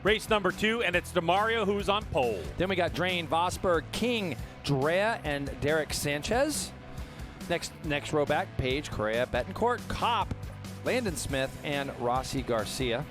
race number 2, and it's DeMario who's on pole. Then we got Drain, Vosberg, King, Drea, and Derek Sanchez. Next row back, Page, Correa, Betancourt, Kopp, Landon Smith, and Rossi Garcia.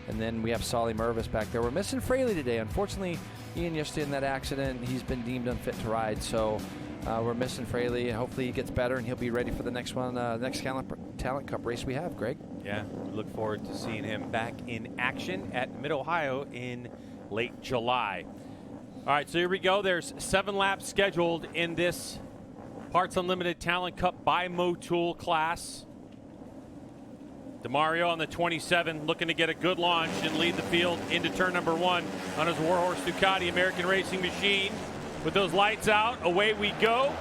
And then we have Solly Mervis back there. We're missing Fraley today. Unfortunately, Ian, yesterday in that accident, he's been deemed unfit to ride. So we're missing Fraley, and hopefully he gets better and he'll be ready for the next one, next Talent Cup race we have, Greg. Yeah, look forward to seeing him back in action at Mid-Ohio in late July. All right, so here we go. There's 7 laps scheduled in this Parts Unlimited Talent Cup by Motul class. DeMario on the 27, looking to get a good launch and lead the field into turn number 1 on his Warhorse Ducati American Racing Machine. With those lights out, away we go.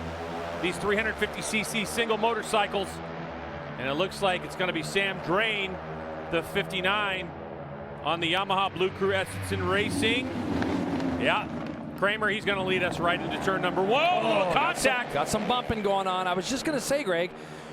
These 350cc single motorcycles. And it looks like it's going to be Sam Drain, the 59, on the Yamaha Blue Crew Estenson Racing. Yeah, Kramer, he's going to lead us right into turn number 1. Oh, contact. Got some bumping going on. I was just going to say, Greg,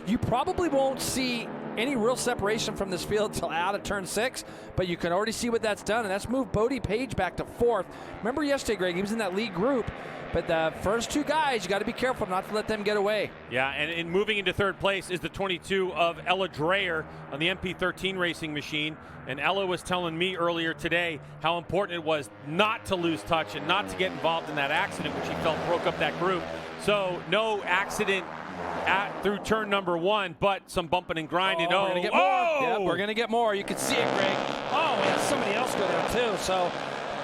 you probably won't see any real separation from this field until out of turn 6, but you can already see what that's done, and that's moved Bodie Page back to 4th. Remember yesterday, Greg, he was in that lead group, but the first 2 guys, you got to be careful not to let them get away. Yeah, and in moving into 3rd place is the 22 of Ella Dreyer on the MP13 Racing Machine, and Ella was telling me earlier today how important it was not to lose touch and not to get involved in that accident, which he felt broke up that group. So no accident through turn number 1, but some bumping and grinding. We're gonna get more. Yep, we're gonna get more. You can see it, Greg. Oh, we had somebody else go down too. So,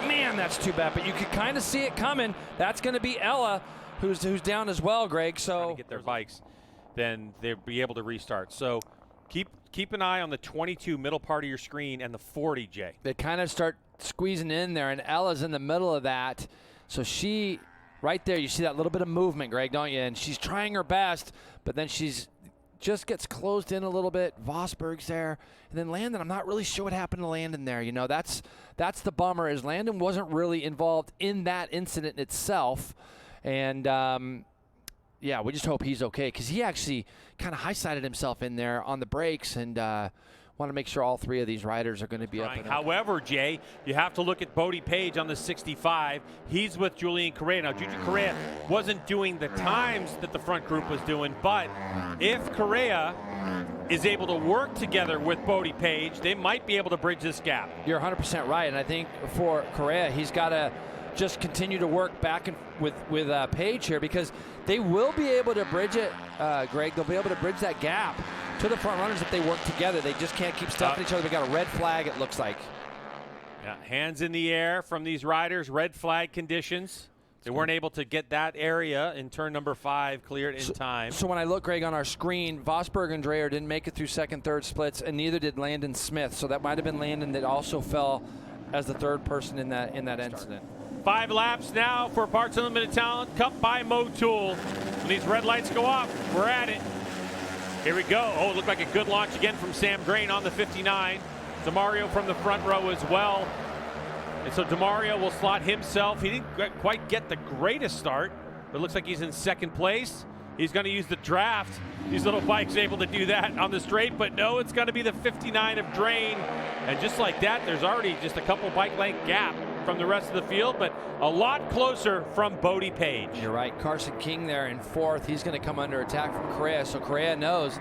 man, that's too bad. But you could kind of see it coming. That's gonna be Ella, who's down as well, Greg. So to get their bikes, then they'll be able to restart. So keep an eye on the 22 middle part of your screen and the 40, Jay. They kind of start squeezing in there, and Ella's in the middle of that. So she. Right there, you see that little bit of movement, Greg, don't you? And she's trying her best, but then she's just gets closed in a little bit. Vosberg's there. And then Landon, I'm not really sure what happened to Landon there. You know, that's the bummer, is Landon wasn't really involved in that incident itself. And, yeah, we just hope he's okay, because he actually kind of high-sided himself in there on the brakes, and want to make sure all 3 of these riders are going to be up. However, Jay, you have to look at Bodie Page on the 65. He's with Julian Correa. Now, Julian Correa wasn't doing the times that the front group was doing, but if Correa is able to work together with Bodie Page, they might be able to bridge this gap. You're 100% right, and I think for Correa, he's got to just continue to work back with Page here, because they will be able to bridge it, Greg. They'll be able to bridge that gap to the front runners if they work together. They just can't keep stuffing each other. We got a red flag, it looks like. Yeah, hands in the air from these riders, red flag conditions. They weren't able to get that area in turn number 5 cleared in time. So when I look, Greg, on our screen, Vosberg and Dreyer didn't make it through 2nd, 3rd splits, and neither did Landon Smith. So that might have been Landon that also fell as the 3rd person in that incident. 5 laps now for Parts Unlimited Talent Cup by Motul. When these red lights go up, we're at it. Here we go. Oh, it looked like a good launch again from Sam Drain on the 59. DeMario from the front row as well. And so DeMario will slot himself. He didn't quite get the greatest start, but it looks like he's in 2nd place. He's going to use the draft. These little bikes able to do that on the straight, but no, it's going to be the 59 of Drain. And just like that, there's already just a couple bike length gap from the rest of the field, but a lot closer from Bodie Page. You're right. Carson King there in 4th. He's going to come under attack from Correa, so Correa knows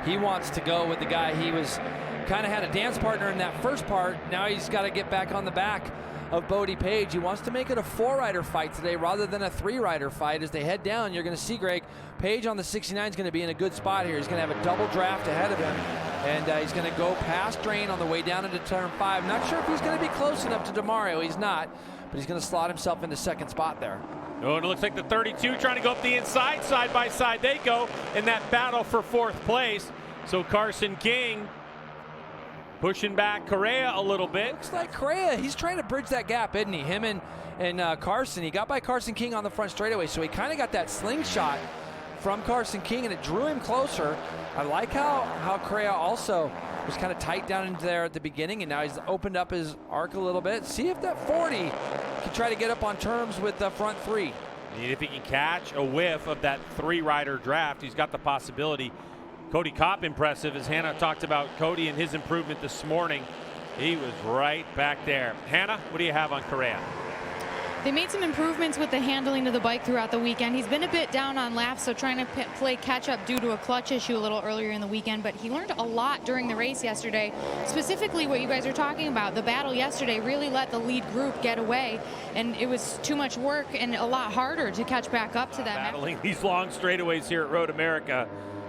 he wants to go with the guy he was kind of had a dance partner in that first part. Now he's got to get back on the back of Bodie Page. He wants to make it a 4-rider fight today rather than a 3-rider fight. As they head down, you're going to see, Greg, Page on the 69 is going to be in a good spot here. He's going to have a double draft ahead of him, and he's going to go past Drain on the way down into turn 5. Not sure if he's going to be close enough to DeMario. He's not, but he's going to slot himself into 2nd spot there. Oh, and it looks like the 32 trying to go up the inside. Side by side they go in that battle for 4th place. So Carson King pushing back Correa a little bit. Looks like Correa, he's trying to bridge that gap, isn't he? Him and Carson. He got by Carson King on the front straightaway, so he kind of got that slingshot from Carson King, and it drew him closer. I like how Correa also was kind of tight down into there at the beginning, and now he's opened up his arc a little bit. See if that 40 can try to get up on terms with the front 3. And if he can catch a whiff of that 3-rider draft, he's got the possibility. Cody Kopp impressive, as Hannah talked about Cody and his improvement this morning. He was right back there. Hannah, what do you have on Correa? They made some improvements with the handling of the bike throughout the weekend. He's been a bit down on laps, so trying to play catch up due to a clutch issue a little earlier in the weekend, but he learned a lot during the race yesterday. Specifically what you guys are talking about, the battle yesterday really let the lead group get away, and it was too much work and a lot harder to catch back up to them. Battling these long straightaways here at MotoAmerica,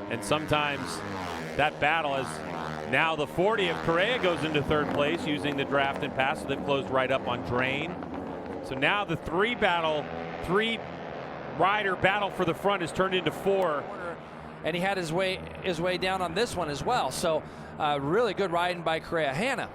and sometimes that battle is now the 40 of Correa goes into third place using the draft and pass, so they've closed right up on Drain. So now the three-rider battle for the front has turned into 4. And he had his way down on this one as well. So really good riding by Correa. Hannah.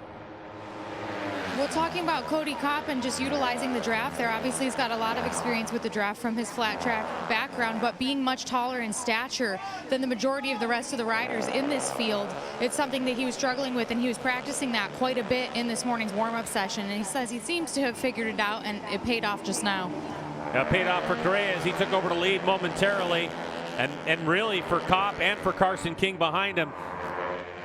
Well, talking about Cody Kopp and just utilizing the draft there, obviously he's got a lot of experience with the draft from his flat track background, but being much taller in stature than the majority of the rest of the riders in this field, it's something that he was struggling with, and he was practicing that quite a bit in this morning's warm-up session, and he says he seems to have figured it out, and it paid off just now. It paid off for Correa as he took over the lead momentarily, and really for Kopp and for Carson King behind him.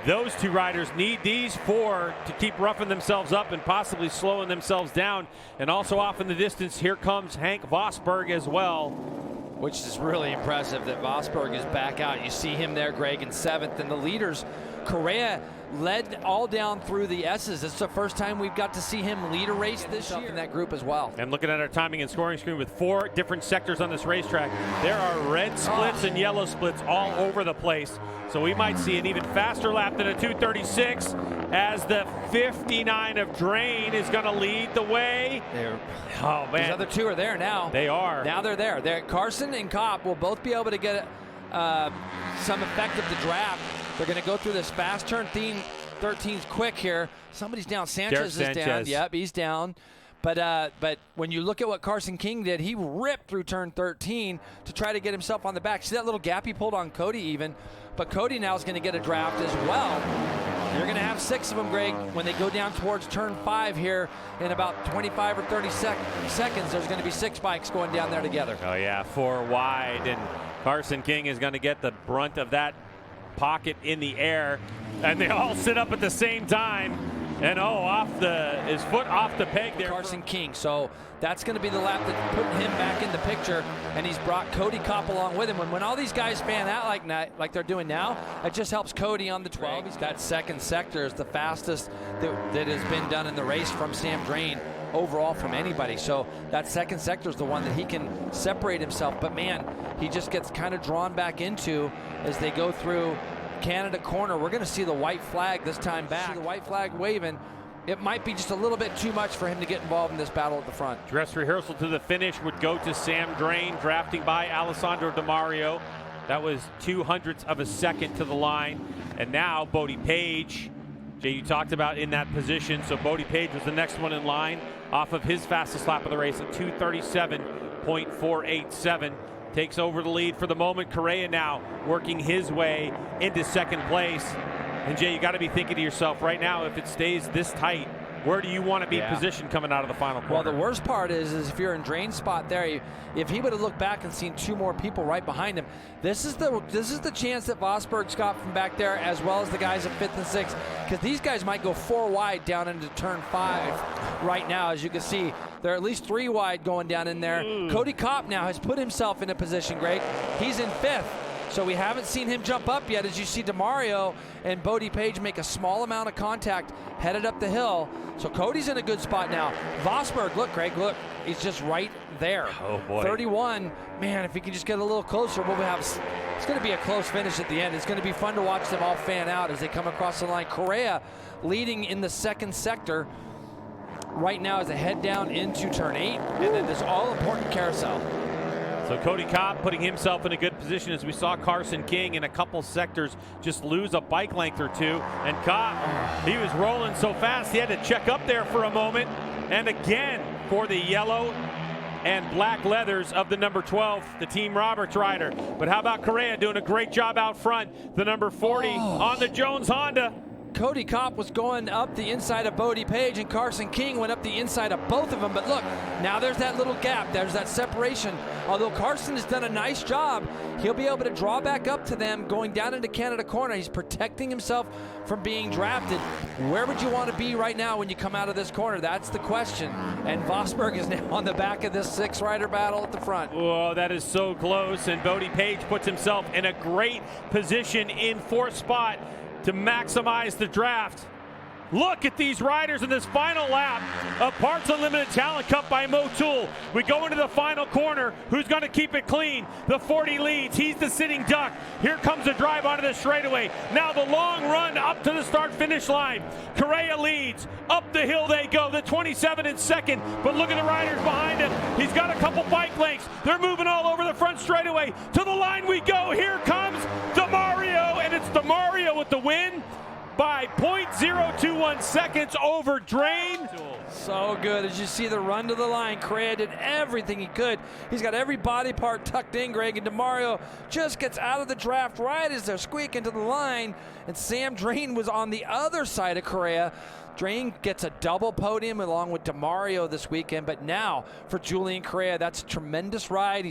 Those two riders need these 4 to keep roughing themselves up and possibly slowing themselves down. And also off in the distance, here comes Hank Vosberg as well. Which is really impressive that Vosberg is back out. You see him there, Greg, in 7th. And the leaders, Correa led all down through the S's. It's the first time we've got to see him lead a race this year in that group as well. And looking at our timing and scoring screen with 4 different sectors on this racetrack, there are red splits and yellow splits all over the place. So we might see an even faster lap than a 2:36 as the 59 of Drain is going to lead the way. Oh, man. These other two are there now. They are. Now they're there. Carson and Kopp will both be able to get some effect of the draft. They're going to go through this fast turn 13's quick here. Somebody's down. Sanchez is down. Yep, he's down. But when you look at what Carson King did, he ripped through turn 13 to try to get himself on the back. See that little gap he pulled on Cody even? But Cody now is going to get a draft as well. You're going to have 6 of them, Greg, when they go down towards turn 5 here in about 25 or 30 seconds. There's going to be 6 bikes going down there together. Oh, yeah, 4 wide. And Carson King is going to get the brunt of that pocket in the air. And they all sit up at the same time. And his foot off the peg there. Carson King. So that's going to be the lap that put him back in the picture, and he's brought Cody Kopp along with him. When all these guys fan out like they're doing now, it just helps Cody on the 12. That second sector is the fastest that has been done in the race from Sam Drain overall from anybody. So that second sector is the one that he can separate himself. But man, he just gets kind of drawn back into as they go through Canada corner. We're going to see the white flag this time back. See the white flag waving. It might be just a little bit too much for him to get involved in this battle at the front. Dress rehearsal to the finish would go to Sam Drain, drafting by Alessandro DiMario. That was 0.02 of a second to the line. And now Bodie Page, Jay, you talked about in that position. So Bodie Page was the next one in line off of his fastest lap of the race at 2:37.487. Takes over the lead for the moment. Correa now working his way into second place. And Jay, you got to be thinking to yourself right now, if it stays this tight, where do you want to be positioned coming out of the final corner? Well, the worst part is if you're in Drain's spot there, if he would have looked back and seen 2 more people right behind him, this is the chance that Vosberg's got from back there, as well as the guys at 5th and 6th, because these guys might go 4 wide down into turn 5 right now. As you can see, there are at least 3 wide going down in there. Cody Kopp now has put himself in a position, Greg. He's in 5th. So we haven't seen him jump up yet, as you see DiMario and Bodie Page make a small amount of contact headed up the hill. So Cody's in a good spot now. Vosberg, look, Greg, look, he's just right there. Oh, boy. 31. Man, if he can just get a little closer, it's going to be a close finish at the end. It's going to be fun to watch them all fan out as they come across the line. Correa leading in the second sector right now as they head down into turn 8, and then this all-important carousel. So Cody Kopp putting himself in a good position as we saw Carson King in a couple sectors just lose a bike length or 2. And Kopp, he was rolling so fast he had to check up there for a moment. And again for the yellow and black leathers of the number 12, the Team Roberts rider. But how about Correa doing a great job out front, the number 40 on the Jones Honda. Cody Kopp was going up the inside of Bodie Page, and Carson King went up the inside of both of them. But look, now there's that little gap. There's that separation. Although Carson has done a nice job, he'll be able to draw back up to them going down into Canada Corner. He's protecting himself from being drafted. Where would you want to be right now when you come out of this corner? That's the question. And Vosberg is now on the back of this 6-rider battle at the front. Oh, that is so close. And Bodie Page puts himself in a great position in 4th spot to maximize the draft. Look at these riders in this final lap of Parts Unlimited Talent Cup by Motul. We go into the final corner. Who's going to keep it clean? The 40 leads. He's the sitting duck. Here comes a drive onto the straightaway. Now the long run up to the start-finish line. Correa leads. Up the hill they go. The 27 in second. But look at the riders behind him. He's got a couple bike lengths. They're moving all over the front straightaway. To the line we go. Here comes DeMario, and it's DeMario with the win by 0.021 seconds over Drain. So good. As you see the run to the line, Correa did everything he could. He's got every body part tucked in, Greg, and DeMario just gets out of the draft right as they're squeaking to the line, and Sam Drain was on the other side of Correa. Drain gets a double podium along with DeMario this weekend, but now for Julian Correa, that's a tremendous ride.